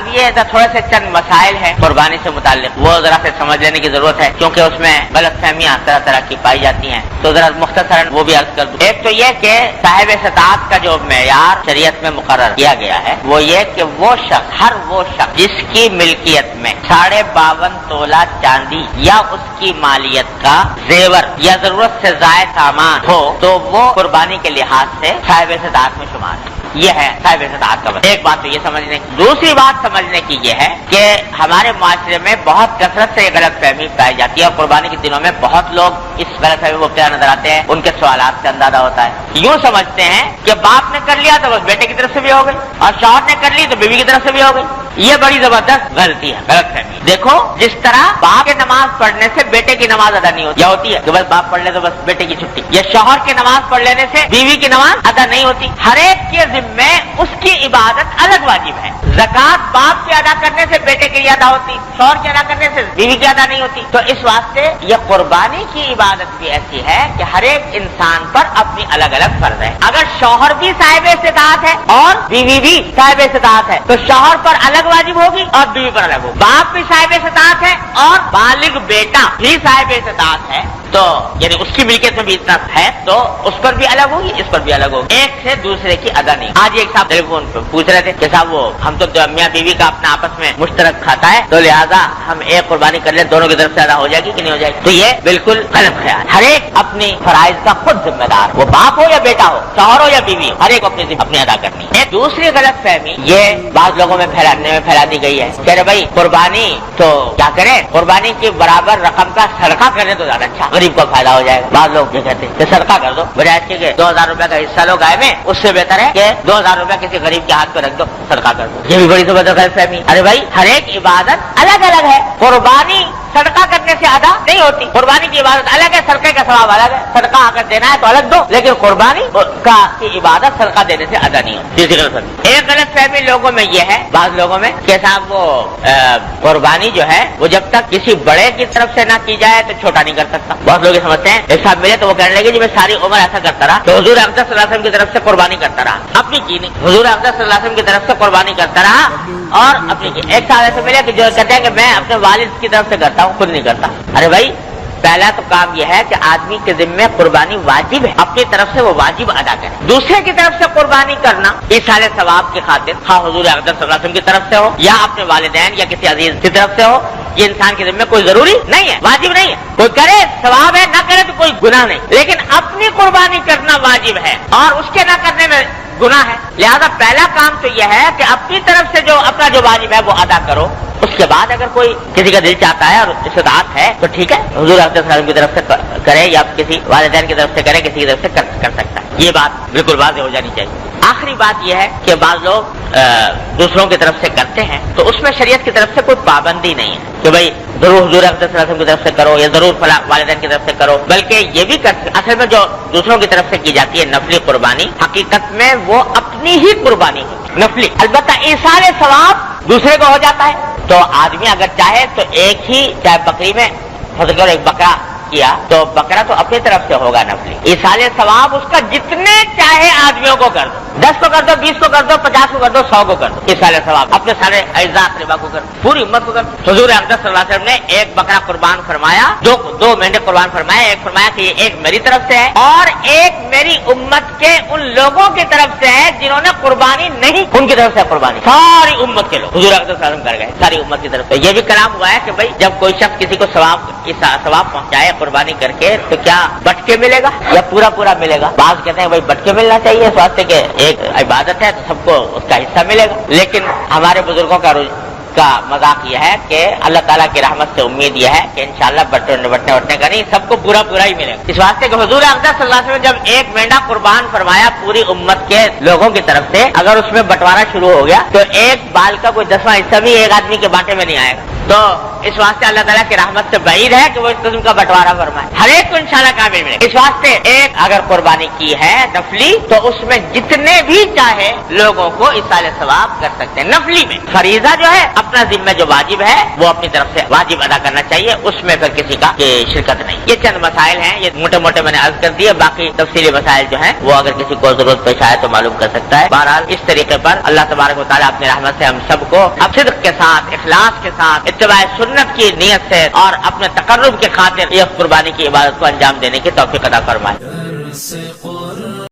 اب یہ تھوڑے سے چند مسائل ہیں قربانی سے متعلق، وہ ذرا سے سمجھ لینے کی ضرورت ہے کیونکہ اس میں غلط فہمیاں طرح طرح کی پائی جاتی ہیں، تو ذرا مختصراً وہ بھی عرض کر دوں۔ ایک تو یہ کہ صاحب استطاعت کا جو معیار شریعت میں مقرر کیا گیا ہے وہ یہ کہ وہ شخص، ہر وہ شخص جس کی ملکیت میں 52.5 تولہ چاندی یا اس کی مالیت کا زیور یا ضرورت سے زائد سامان ہو تو وہ قربانی کے لحاظ سے صاحب استطاعت میں شمار ہے۔ یہ ہے صاحب استطاعت کا مطلب۔ ایک بات تو یہ سمجھنے کی، دوسری بات سمجھنے کی یہ ہے کہ ہمارے معاشرے میں بہت کثرت سے یہ غلط فہمی پائی جاتی ہے اور قربانی کے دنوں میں بہت لوگ اس غلط فہمی میں مبتلا نظر آتے ہیں، ان کے سوالات سے اندازہ ہوتا ہے۔ یوں سمجھتے ہیں کہ باپ نے کر لیا تو بس بیٹے کی طرف سے بھی ہو گئی اور شوہر نے کر لی تو بیوی کی طرف سے بھی ہو گئی۔ یہ بڑی زبردست غلطی ہے، غلط فہمی۔ دیکھو جس طرح باپ کے نماز پڑھنے سے بیٹے کی نماز ادا نہیں ہوتی، یا ہوتی ہے کہ بس باپ پڑھ لے تو بس بیٹے کی چھٹی، یا شوہر کی نماز پڑھ لینے سے بیوی کی نماز ادا نہیں ہوتی۔ ہر ایک کے ذمے اس کی عبادت الگ واجب ہے۔ زکات باپ کے ادا کرنے سے بیٹے کی ادا ہوتی، شوہر کے ادا کرنے سے بیوی کی ادا نہیں ہوتی۔ تو اس واسطے یہ قربانی کی عبادت بھی ایسی ہے کہ ہر ایک انسان پر اپنی الگ الگ فرض ہے۔ اگر شوہر بھی صاحب استطاعت ہے اور بیوی بھی صاحب استطاعت ہے تو شوہر پر الگ واجب ہوگی اور بیوی پر الگ ہوگی۔ باپ بھی صاحب استطاعت ہے اور بالغ بیٹا بھی صاحب استطاعت ہے تو یعنی اس کی ملکیت میں بھی اتنا ہے تو اس پر بھی الگ ہوگی، اس پر بھی الگ ہوگی، ایک سے دوسرے کی ادا نہیں۔ آج ایک صاحب ٹیلی فون پہ پوچھ رہے تھے کہ صاحب وہ ہم تو میاں بیوی کا اپنا آپس میں مشترک کھاتا ہے تو لہٰذا ہم ایک قربانی کر لیں، دونوں کی طرف سے ادا ہو جائے گی کہ نہیں ہو جائے گی؟ تو یہ بالکل غلط خیال۔ ہر ایک اپنی فرائض کا خود ذمہ دار، وہ باپ ہو یا بیٹا ہو، شوہر ہو یا بیوی ہو، ہر ایک اپنی ادا کرنی ہے۔ ایک دوسری غلط فہمی یہ بعض لوگوں میں پھیلا دی گئی ہے کہ ارے بھائی قربانی تو کیا کریں، قربانی کی برابر رقم کا صدقہ کرنے تو زیادہ اچھا، غریب کو فائدہ ہو جائے گا۔ بعض لوگ یہ کہتے ہیں کہ صدقہ کر دو، بجائے اس کے کہ 2000 روپے کا حصہ لو گائے میں، اس سے بہتر ہے کہ 2000 روپے کسی غریب کے ہاتھ پہ رکھ دو، صدقہ کر دو۔ یہ بھی بڑی زبردست غلط فہمی۔ ارے بھائی ہر ایک عبادت الگ الگ ہے، قربانی صدقہ کرنے سے ادا نہیں ہوتی، قربانی کی عبادت الگ ہے، صدقے کا ثواب الگ ہے، صدقہ اگر دینا ہے تو الگ دو، لیکن قربانی کی عبادت صدقہ دینے سے ادا نہیں ہوتی۔ ایک غلط فہمی لوگوں میں یہ ہے، بعض لوگوں میں کہ صاحب وہ قربانی جو ہے وہ جب تک کسی بڑے کی طرف سے نہ کی جائے تو چھوٹا نہیں کر سکتا۔ بہت لوگ یہ سمجھتے ہیں ایک صاحب ملے تو وہ کہنے لگے جی میں ساری عمر ایسا کرتا رہا تو حضور اقدس صلی اللہ علیہ وسلم کی طرف سے قربانی کرتا رہا، اپنی کی نہیں، حضور اقدس صلی اللہ علیہ وسلم کی طرف سے قربانی کرتا رہا اور اپنی کی۔ ایک صاحب ایسے ملے کہ جو کہتے ہیں کہ میں اپنے والد کی طرف سے کرتا ہوں، خود نہیں کرتا۔ ارے بھائی پہلا تو کام یہ ہے کہ آدمی کے ذمے قربانی واجب ہے، اپنی طرف سے وہ واجب ادا کرے۔ دوسرے کی طرف سے قربانی کرنا ایصال ثواب کی خاطر، ہاں حضور اقدس صلی اللہ علیہ وسلم کی طرف سے ہو یا اپنے والدین یا کسی عزیز کی طرف سے ہو، یہ انسان کے ذمے کوئی ضروری نہیں ہے، واجب نہیں ہے۔ کوئی کرے ثواب ہے، نہ کرے تو کوئی گناہ نہیں، لیکن اپنی قربانی کرنا واجب ہے اور اس کے نہ کرنے میں گناہ ہے۔ لہذا پہلا کام تو یہ ہے کہ اپنی طرف سے جو اپنا جو واجب ہے وہ ادا کرو، اس کے بعد اگر کوئی کسی کا دل چاہتا ہے اور استطاعت ہے تو ٹھیک ہے، حضور صلی اللہ علیہ وسلم کی طرف سے کرے یا کسی والدین کی طرف سے کرے، کسی کی طرف سے کر سکتا ہے۔ یہ بات بالکل واضح ہو جانی چاہیے۔ آخری بات یہ ہے کہ بعض لوگ دوسروں کی طرف سے کرتے ہیں تو اس میں شریعت کی طرف سے کوئی پابندی نہیں ہے کہ بھائی ضرور حضور صلی اللہ علیہ وسلم کی طرف سے کرو یا ضرور والدین کی طرف سے کرو، بلکہ یہ بھی اصل میں جو دوسروں کی طرف سے کی جاتی ہے نفلی قربانی، حقیقت میں وہ اپنی ہی قربانی ہے نفلی، البتہ ایصال ثواب دوسرے کو ہو جاتا ہے۔ تو آدمی اگر چاہے تو ایک ہی چاہے بکری میں فضل ایک بکرا کیا تو بکرا تو اپنی طرف سے ہوگا نفلی، ایصال ثواب اس کا جتنے چاہے آدمیوں کو کر دو، 10 کو کر دو، 20 کو کر دو، 50 کو کر دو، 100 کو کر دو، ایصال ثواب اپنے سارے اعزاء اقربا کو کر دو، پوری امت کو کر دو۔ حضور اقدس صلی اللہ علیہ وسلم نے ایک بکرا قربان فرمایا، دو مینڈے قربان فرمایا، ایک فرمایا کہ یہ ایک میری طرف سے ہے اور ایک میری امت کے ان لوگوں کی طرف سے ہے جنہوں نے قربانی نہیں، ان کی طرف سے قربانی ساری امت کے لوگ حضور اقدس صلی اللہ علیہ وسلم کر گئے، ساری امت کی طرف سے۔ یہ بھی کلام ہوا ہے کہ بھائی جب کوئی شخص کسی کو ثواب پہنچائے قربانی کر کے تو کیا بٹ کے ملے گا یا پورا ملے گا؟ بعض کہتے ہیں بھائی بٹ کے ملنا چاہیے، اس واسطے کہ ایک عبادت ہے تو سب کو اس کا حصہ ملے گا، لیکن ہمارے بزرگوں کا مذاق یہ ہے کہ اللہ تعالیٰ کی رحمت سے امید یہ ہے کہ انشاءاللہ بٹنے کا نہیں، سب کو پورا ہی ملے گا۔ اس واسطے کہ حضور اقدس صلی اللہ علیہ وسلم جب ایک مینڈا قربان فرمایا پوری امت کے لوگوں کی طرف سے، اگر اس میں بٹوارا شروع ہو گیا تو ایک بال کا کوئی 10واں حصہ بھی ایک آدمی کے بانٹے میں نہیں آئے گا۔ تو اس واسطے اللہ تعالیٰ کی رحمت سے بعید ہے کہ وہ اس قسم کا بٹوارا فرمائے، ہر ایک کو انشاءاللہ کامل ملے گا۔ اس واسطے ایک اگر قربانی کی ہے نفلی تو اس میں جتنے بھی چاہے لوگوں کو ایصال ثواب کر سکتے ہیں، نفلی میں فریضہ جو ہے اپنا ذمہ جو واجب ہے وہ اپنی طرف سے واجب ادا کرنا چاہیے، اس میں پھر کسی کا شرکت نہیں۔ یہ چند مسائل ہیں، یہ موٹے موٹے میں نے عرض کر دیے، باقی تفصیلی مسائل جو ہیں وہ اگر کسی کو ضرورت پیش آئے تو معلوم کر سکتا ہے۔ بہرحال اس طریقے پر اللہ تبارک و تعالیٰ اپنی رحمت سے ہم سب کو اب صدق کے ساتھ، اخلاص کے ساتھ، اتباع سنت کی نیت سے اور اپنے تقرب کے خاطر یہ قربانی کی عبادت کو انجام دینے کی توفیق عطا فرمائے۔